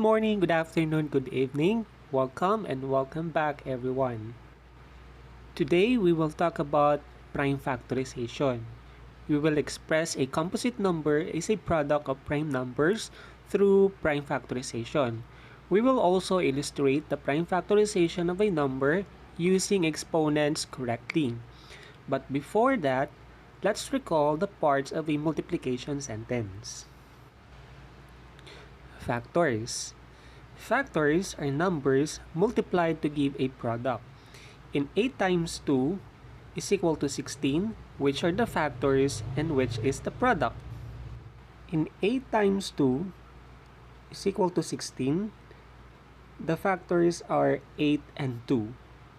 morning, good afternoon, good evening. Welcome and welcome back everyone. Today we will talk about prime factorization. We will express a composite number as a product of prime numbers through prime factorization. We will also illustrate the prime factorization of a number using exponents correctly. But before that, let's recall the parts of a multiplication sentence. Factors. Factors are numbers multiplied to give a product. In 8 times 2 is equal to 16, which are the factors and which is the product. In 8 times 2 is equal to 16, the factors are 8 and 2,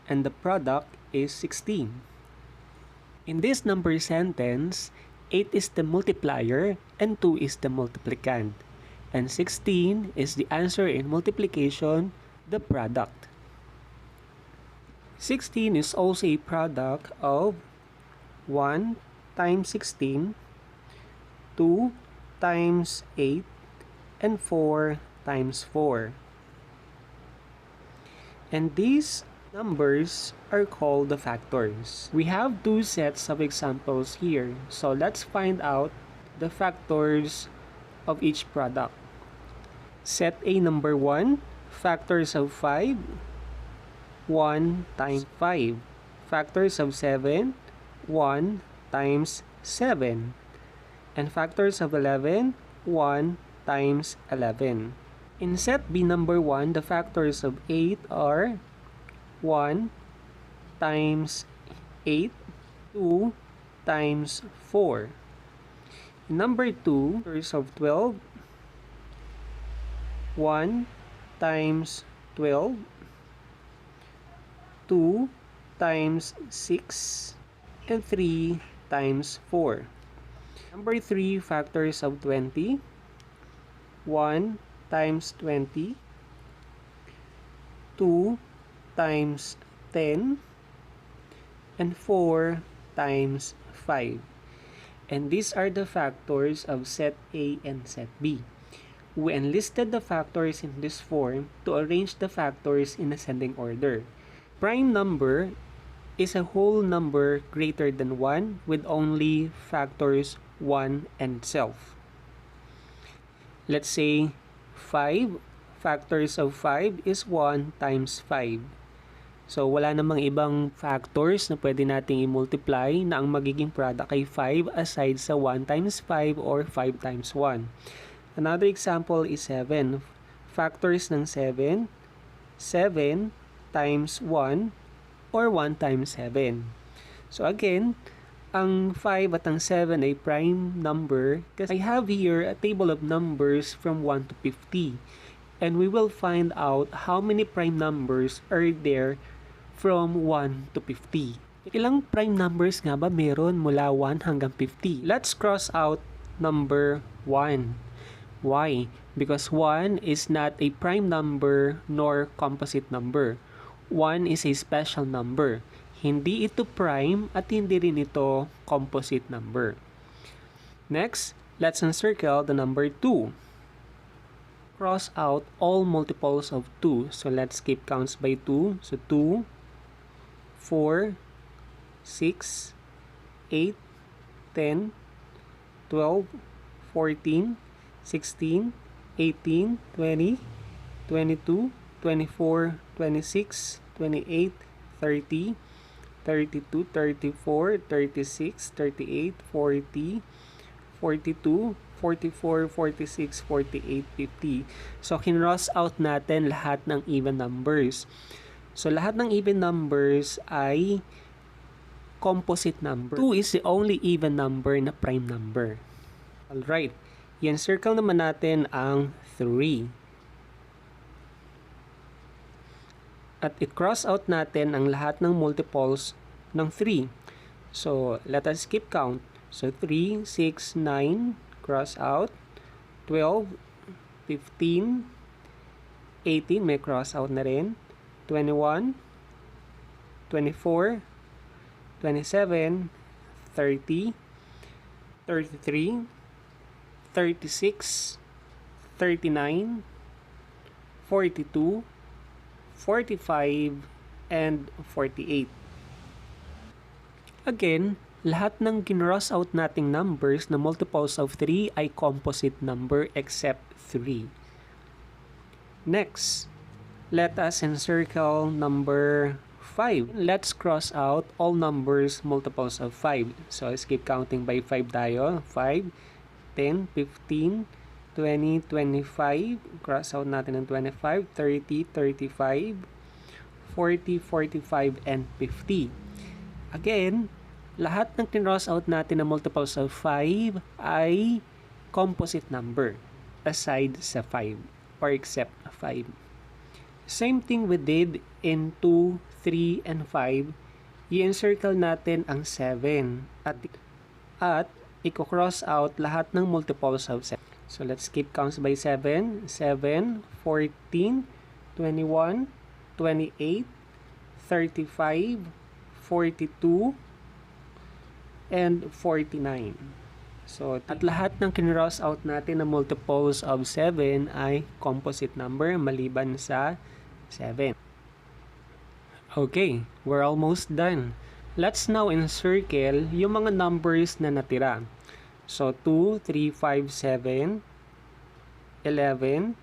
and the product is 16. In this number sentence, 8 is the multiplier and 2 is the multiplicand. And 16 is the answer in multiplication, the product. 16 is also a product of 1 times 16, 2 times 8, and 4 times 4. And these numbers are called the factors. We have two sets of examples here. So let's find out the factors of each product. Set A number 1, factors of 5, 1 times 5. Factors of 7, 1 times 7. And factors of 11, 1 times 11. In set B number 1, the factors of 8 are 1 times 8, 2 times 4. In number 2, factors of 12, 1 times 12, 2 times 6, and 3 times 4. Number 3, factors of 20, 1 times 20, 2 times 10, and 4 times 5. And these are the factors of set A and set B. We enlisted the factors in this form to arrange the factors in ascending order. Prime number is a whole number greater than 1 with only factors 1 and itself. Let's say 5, factors of 5 is 1 times 5. So wala namang ibang factors na pwede nating i-multiply na ang magiging product ay 5 aside sa 1 times 5 or 5 times 1. Another example is 7. Factors ng 7, 7 times 1 or 1 times 7. So again, ang 5 at ang 7 ay prime number kasi I have here a table of numbers from 1 to 50. And we will find out how many prime numbers are there from 1 to 50. Ilang prime numbers nga ba meron mula 1 hanggang 50? Let's cross out number 1. Why? Because 1 is not a prime number nor composite number. 1 is a special number. Hindi ito prime at hindi rin ito composite number. Next, let's encircle the number 2. Cross out all multiples of 2. So let's keep counts by 2. So 2, 4, 6, 8, 10, 12, 14, 16, 18, 20, 22, 24, 26, 28, 30, 32, 34, 36, 38, 40, 42, 44, 46, 48, 50. So, kinross out natin lahat ng even numbers. So, lahat ng even numbers ay composite number. 2 is the only even number na prime number. Alright. I-encircle naman natin ang 3. At i-cross out natin ang lahat ng multiples ng 3. So, let us keep count. So, 3, 6, 9, cross out. 12, 15, 18, may cross out na rin. 21, 24, 27, 30, 33, 36, 39, 42, 45, and 48. Again, lahat ng ginross out nating numbers na multiples of 3 ay composite number except 3. Next, let us encircle number 5. Let's cross out all numbers multiples of 5. So, let's keep counting by 5 tayo. 5, 10, 15, 20, 25. Cross out natin ng 25, 30, 35, 40, 45, and 50. Again, lahat ng kinross out natin na multiples of 5 ay composite number aside sa 5 or except 5. Same thing we did in 2, 3, and 5. I-encircle natin ang 7 at i-cross out lahat ng multiples of 7. So let's keep counts by 7. 7, 14, 21, 28, 35, 42, and 49. So, at lahat ng kinross out natin na multiples of 7 ay composite number maliban sa 7. Okay, we're almost done. Let's now encircle yung mga numbers na natira. So, 2, 3, 5, 7, 11,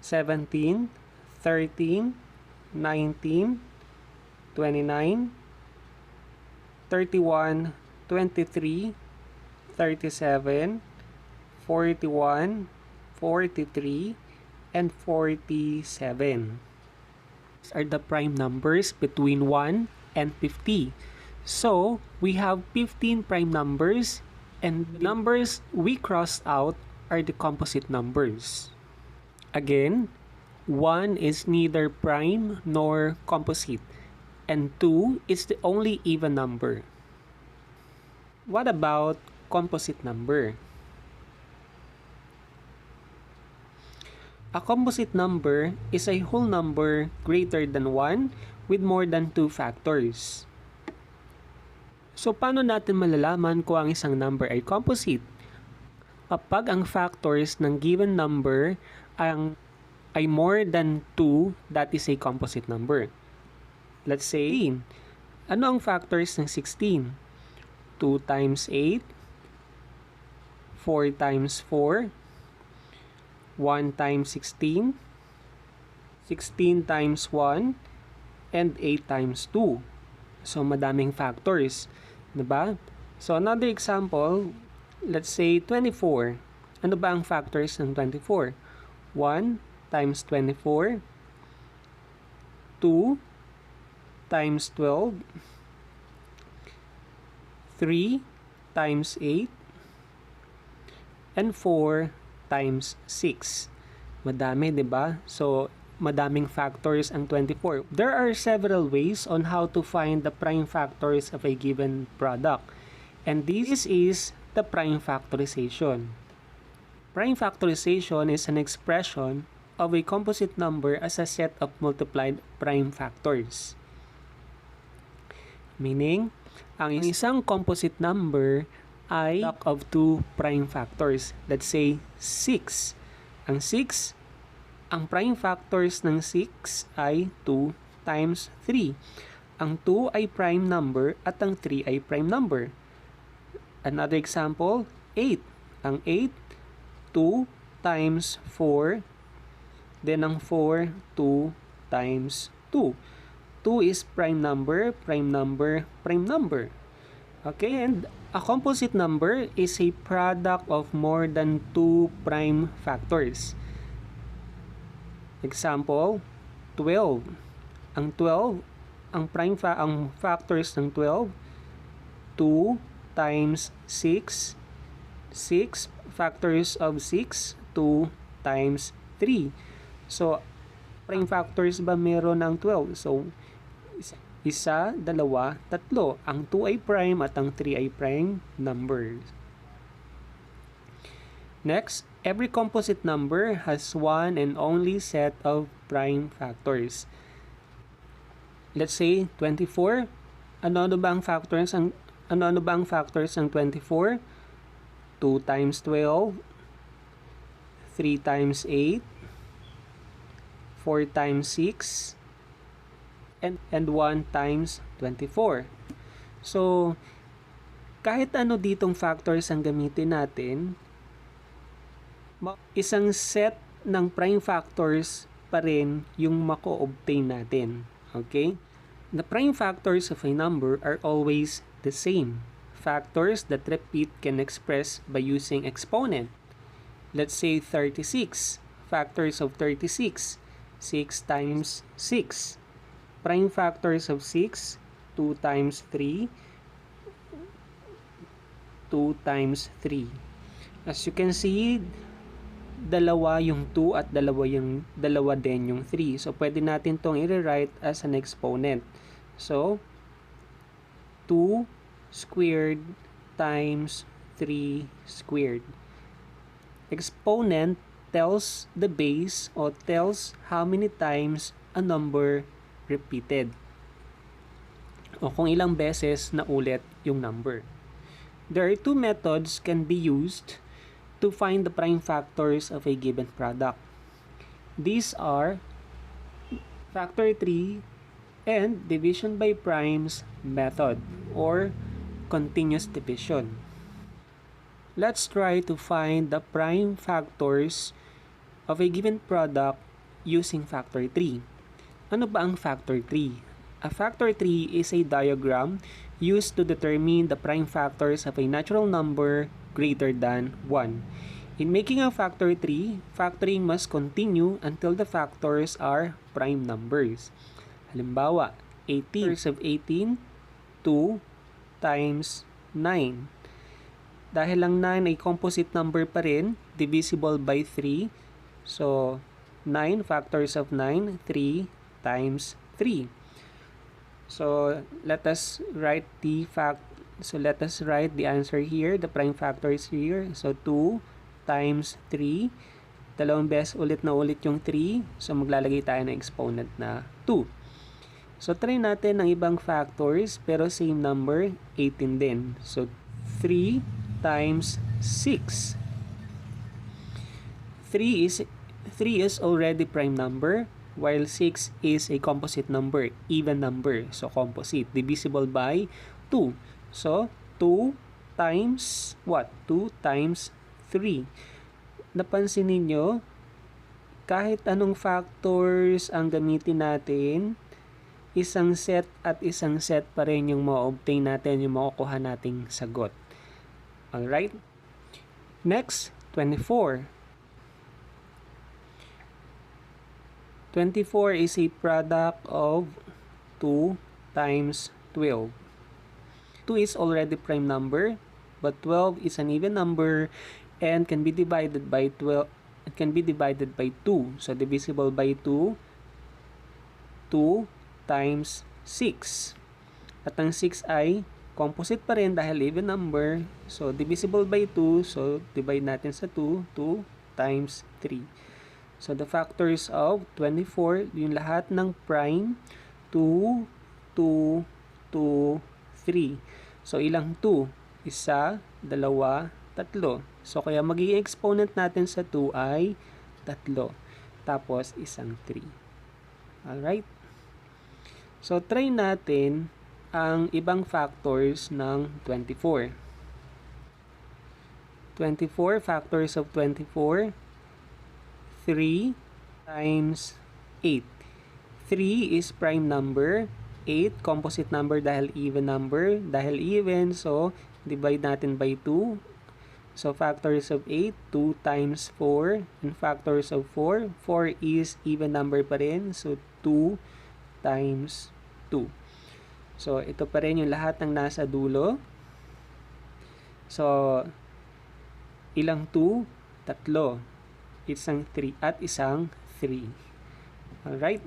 17, 13, 19, 29, 31, 23, 37, 41, 43, and 47. These are the prime numbers between 1 and 50. So, we have 15 prime numbers, and the numbers we crossed out are the composite numbers. Again, 1 is neither prime nor composite, and 2 is the only even number. What about composite number? A composite number is a whole number greater than 1 with more than 2 factors. So, paano natin malalaman kung ang isang number ay composite? Kapag ang factors ng given number ay more than 2, that is a composite number. Let's say, ano ang factors ng 16? 2 times 8, 4 times 4, 1 times 16, 16 times 1, and 8 times 2. So, madaming factors. Diba? So, another example, let's say 24. Ano ba ang factors ng 24? 1 times 24, 2 times 12, 3 times 8, and 4 times 6. Madami, di ba? So, madaming factors ang 24. There are several ways on how to find the prime factors of a given product. And this is the prime factorization. Prime factorization is an expression of a composite number as a set of multiplied prime factors. Meaning, ang isang composite number ay of two prime factors. Let's say 6. Ang 6, ang prime factors ng 6 ay 2 times 3. Ang 2 ay prime number at ang 3 ay prime number. Another example, 8. Ang 8, 2 times 4. Then ang 4, 2 times 2. 2 is prime number, prime number, prime number. Okay, and a composite number is a product of more than 2 prime factors. Example, 12. Ang 12, ang factors ng 12, 2 times 6, 6 factors of 6, 2 times 3. So, prime factors ba meron ng 12? So, isa, dalawa, tatlo. Ang 2 ay prime at ang 3 ay prime numbers. Next, every composite number has one and only set of prime factors. Let's say 24. Ano ba ang factors ng 24? 2 times 12, 3 times 8, 4 times 6, and 1 times 24. So, kahit ano ditong factors ang gamitin natin, isang set ng prime factors pa rin yung mako-obtain natin. Okay? The prime factors of a number are always the same. Factors that repeat can express by using exponent. Let's say 36. Factors of 36. 6 times 6. Prime factors of 6. 2 times 3. 2 times 3. As you can see, dalawa yung 2 at dalawa din yung 3. So, pwede natin tong i-rewrite as an exponent. So, 2 squared times 3 squared. Exponent tells the base or tells how many times a number repeated. O kung ilang beses na ulit yung number. There are two methods can be used to find the prime factors of a given product. These are factor 3 and division by primes method or continuous division. Let's try to find the prime factors of a given product using factor 3. Ano ba ang factor 3? A factor 3 is a diagram used to determine the prime factors of a natural number greater than 1. In making a factor 3, factoring must continue until the factors are prime numbers. Halimbawa, 18 of 18, 2 times 9. Dahil lang 9 ay composite number pa rin, divisible by 3. So, 9 factors of 9, 3 times 3. So, let us write the answer here, the prime factors here. So, 2 times 3. Dalawang beses ulit yung 3. So, maglalagay tayo ng exponent na 2. So, try natin ang ibang factors, pero same number, 18 din. So, 3 times 6. 3 is already prime number, while 6 is a composite number, even number. So, composite, divisible by 2. So, 2 times what? 2 times 3. Napansin ninyo, kahit anong factors ang gamitin natin, isang set at isang set pa rin yung ma-obtain natin, yung makukuha nating sagot. Alright? Next, 24. 24 is a product of 2 times 12. 2 is already prime number, but 12 is an even number and can be divided by 12. It can be divided by 2. So, divisible by 2. 2 times 6. At ang 6 ay composite pa rin dahil even number. So, divisible by 2. So, divide natin sa 2. 2 times 3. So, the factors of 24, yung lahat ng prime, 2, 2, 2, 3. So, ilang 2? Isa, dalawa, tatlo. So, kaya magiging exponent natin sa 2 ay tatlo. Tapos, isang 3. Alright? So, try natin ang ibang factors ng 24. 24, factors of 24. 3 times 8. 3 is prime number. 8, composite number dahil even number. Dahil even, so, divide natin by 2. So, factors of 8, 2 times 4. And factors of 4. 4 is even number pa rin. So, 2 times 2. So, ito pa rin yung lahat ng nasa dulo. So, ilang 2? Tatlo. Isang 3 at isang 3. Alright?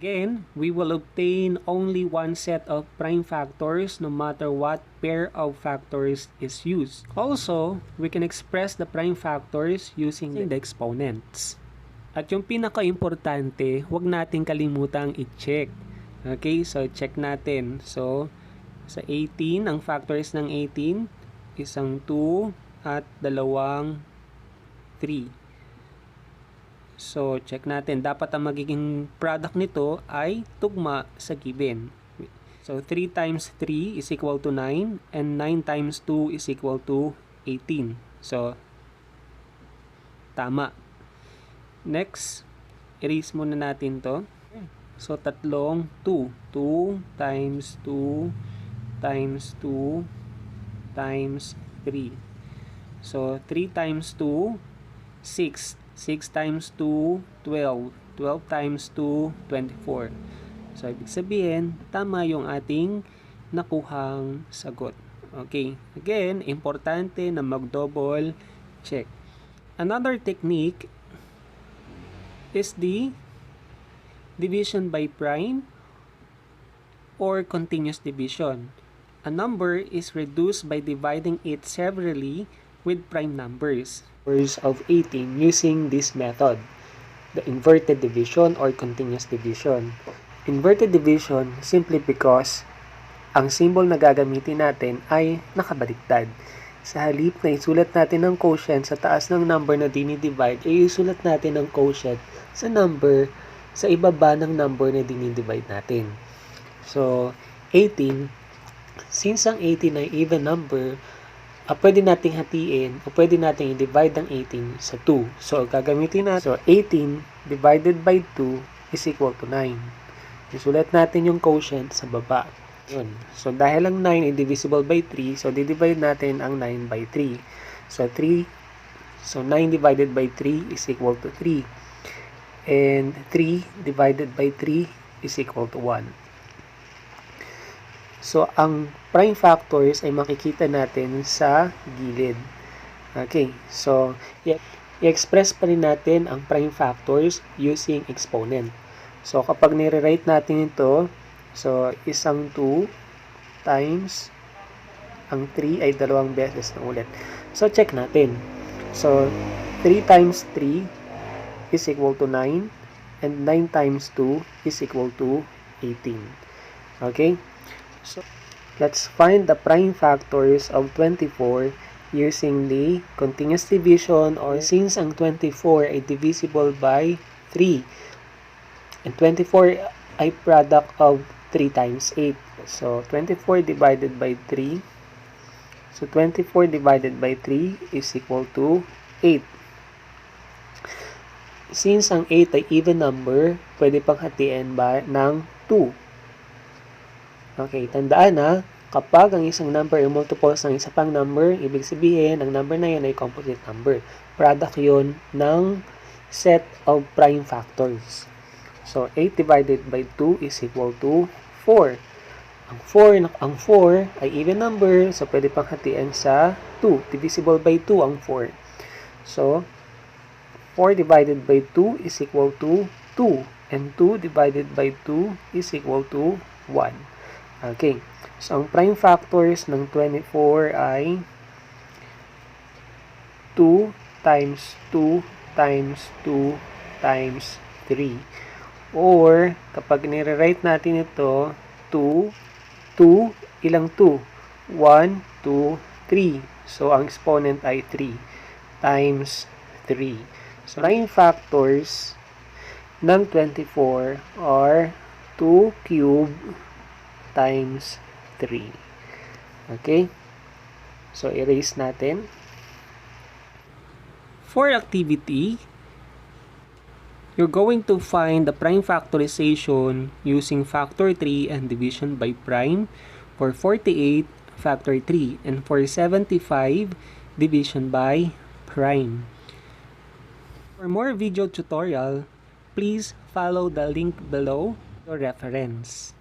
Again, we will obtain only one set of prime factors no matter what pair of factors is used. Also, we can express the prime factors using the exponents. At yung pinaka-importante, huwag natin kalimutang i-check. Okay, so check natin. So, sa 18, ang factors ng 18, isang 2 at dalawang 3. So, check natin. Dapat ang magiging product nito ay tugma sa given. So, 3 times 3 is equal to 9 and 9 times 2 is equal to 18. So, tama. Next, erase muna natin to. So, tatlong 2. 2 times 2 times 2 times 3. So, 3 times 2, 6. 6 times 2, 12. 12 times 2, 24. So, ibig sabihin, tama yung ating nakuhang sagot. Okay. Again, importante na mag-double check. Another technique is the division by prime or continuous division. A number is reduced by dividing it severally with prime numbers of 18 using this method, the inverted division or continuous division. Inverted division simply because ang symbol na gagamitin natin ay nakabaliktad. Sa halip na isulat natin ang quotient sa taas ng number na dinidivide, ay isulat natin ang quotient sa number sa ibaba ng number na dinidivide natin. So, 18, since ang 18 ay even number, pwede nating hatiin o pwede nating i-divide ang 18 sa 2. So, gagamitin natin. So, 18 divided by 2 is equal to 9. Isulat natin yung quotient sa baba. Yun. So, dahil ang 9 ay divisible by 3, so didivide natin ang 9 by 3. So, 9 divided by 3 is equal to 3. And 3 divided by 3 is equal to 1. So, ang prime factors ay makikita natin sa gilid. Okay. So, i-express pa rin natin ang prime factors using exponent. So, kapag nire-write natin ito, so, isang 2 times ang 3 ay dalawang beses na ulit. So, check natin. So, 3 times 3 is equal to 9 and 9 times 2 is equal to 18. Okay? So, let's find the prime factors of 24 using the continuous division, or since ang 24 ay divisible by 3 and 24 ay product of 3 times 8. So, 24 divided by 3. So, 24 divided by 3 is equal to 8. Since ang 8 ay even number, pwede pang hatiin ba ng 2. Okay, tandaan na, kapag ang isang number ay multiples ng isa pang number, ibig sabihin, ang number na yan ay composite number. Product yun ng set of prime factors. So, 8 divided by 2 is equal to 4. Ang 4 ay even number, so pwede pang hatiin sa 2. Divisible by 2 ang 4. So, 4 divided by 2 is equal to 2. And 2 divided by 2 is equal to 1. Okay. So, ang prime factors ng 24 ay 2 times 2 times 2 times 3. Or, kapag nire-write natin ito, 2, ilang 2? 1, 2, 3. So, ang exponent ay 3 times 3. So, prime factors ng 24 are 2 cube times 3. Okay? So, erase natin. For activity, you're going to find the prime factorization using factor 3 and division by prime. For 48, factor 3. And for 75, division by prime. For more video tutorial, please follow the link below for reference.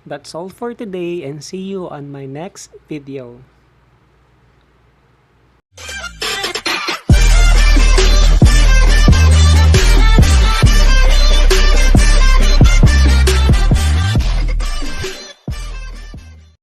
That's all for today, and see you on my next video.